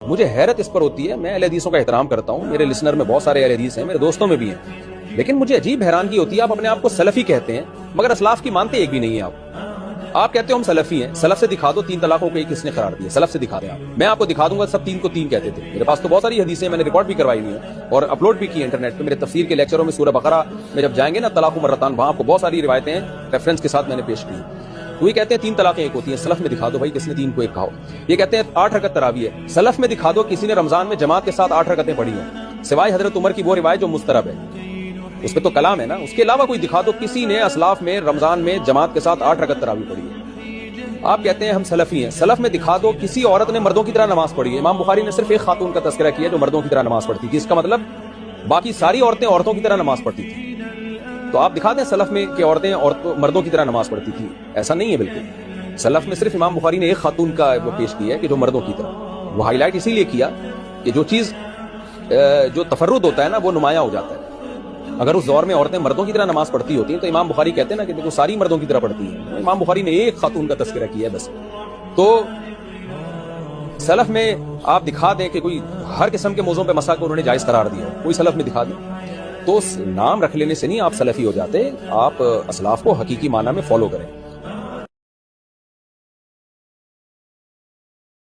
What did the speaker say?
مجھے حیرت اس پر ہوتی ہے، میں اہل حدیثوں کا احترام کرتا ہوں، میرے لسنر میں بہت سارے اہل حدیث ہیں، میرے دوستوں میں بھی ہیں، لیکن مجھے عجیب حیرانگی ہوتی ہے، آپ اپنے آپ کو سلفی کہتے ہیں مگر اسلاف کی مانتے ایک بھی نہیں ہیں۔ آپ کہتے ہو ہم سلفی ہیں، سلف سے دکھا دو 3 طلاقوں کو کس نے قرار دیا، سلف سے دکھا دیں آپ، میں آپ کو دکھا دوں گا سب 3 کو 3 کہتے تھے۔ میرے پاس تو بہت ساری حدیثیں میں نے ریکارڈ بھی کروائی ہوئی ہیں اور اپلوڈ بھی کی انٹرنیٹ پہ، میرے تفسیر کے لیکچروں میں سورہ بقرہ میں جب جائیں گے نا طلاق مرتان، وہاں آپ کو بہت ساری روایتیں ریفرنس کے ساتھ میں نے پیش کی۔ تو یہ کہتے ہیں 3 طلاقیں ایک ہوتی ہیں، سلف میں دکھا دو بھائی کس نے 3 کو ایک کہا ہو۔ یہ کہتے ہیں 8 رکعت تراویح ہے، سلف میں دکھا دو کسی نے رمضان میں جماعت کے ساتھ 8 رکعتیں پڑھی ہیں، سوائے حضرت عمر کی وہ روایت جو مسترب ہے، اس پہ تو کلام ہے نا، اس کے علاوہ کوئی دکھا دو کسی نے اسلاف میں رمضان میں جماعت کے ساتھ 8 رکعت تراویح پڑھی ہے۔ آپ کہتے ہیں ہم سلفی ہیں، سلف میں دکھا دو کسی عورت نے مردوں کی طرح نماز پڑھی ہے۔ امام بخاری نے صرف ایک خاتون کا تذکرہ کیا جو مردوں کی طرح نماز پڑھتی تھی، اس کا مطلب باقی ساری عورتیں عورتوں کی طرح نماز پڑھتی تھی۔ تو آپ دکھا دیں سلف میں کہ عورتیں مردوں کی طرح نماز پڑھتی تھی، ایسا نہیں ہے بالکل۔ سلف میں صرف امام بخاری نے ایک خاتون کا وہ پیش کیا ہے کہ جو مردوں کی طرح، وہ ہائی لائٹ اسی لیے کیا کہ جو چیز جو تفرد ہوتا ہے نا وہ نمایاں ہو جاتا ہے۔ اگر اس دور میں عورتیں مردوں کی طرح نماز پڑھتی ہوتی ہیں تو امام بخاری کہتے ہیں نا کہ دیکھو ساری مردوں کی طرح پڑھتی ہیں، امام بخاری نے ایک خاتون کا تذکرہ کیا ہے بس۔ تو سلف میں آپ دکھا دیں کہ کوئی ہر قسم کے موضوع پہ مسئلہ کو انہوں نے جائز قرار دیا، کوئی سلف میں دکھا دیں، تو نام رکھ لینے سے نہیں آپ سلفی ہو جاتے، آپ اسلاف کو حقیقی معنی میں فالو کریں۔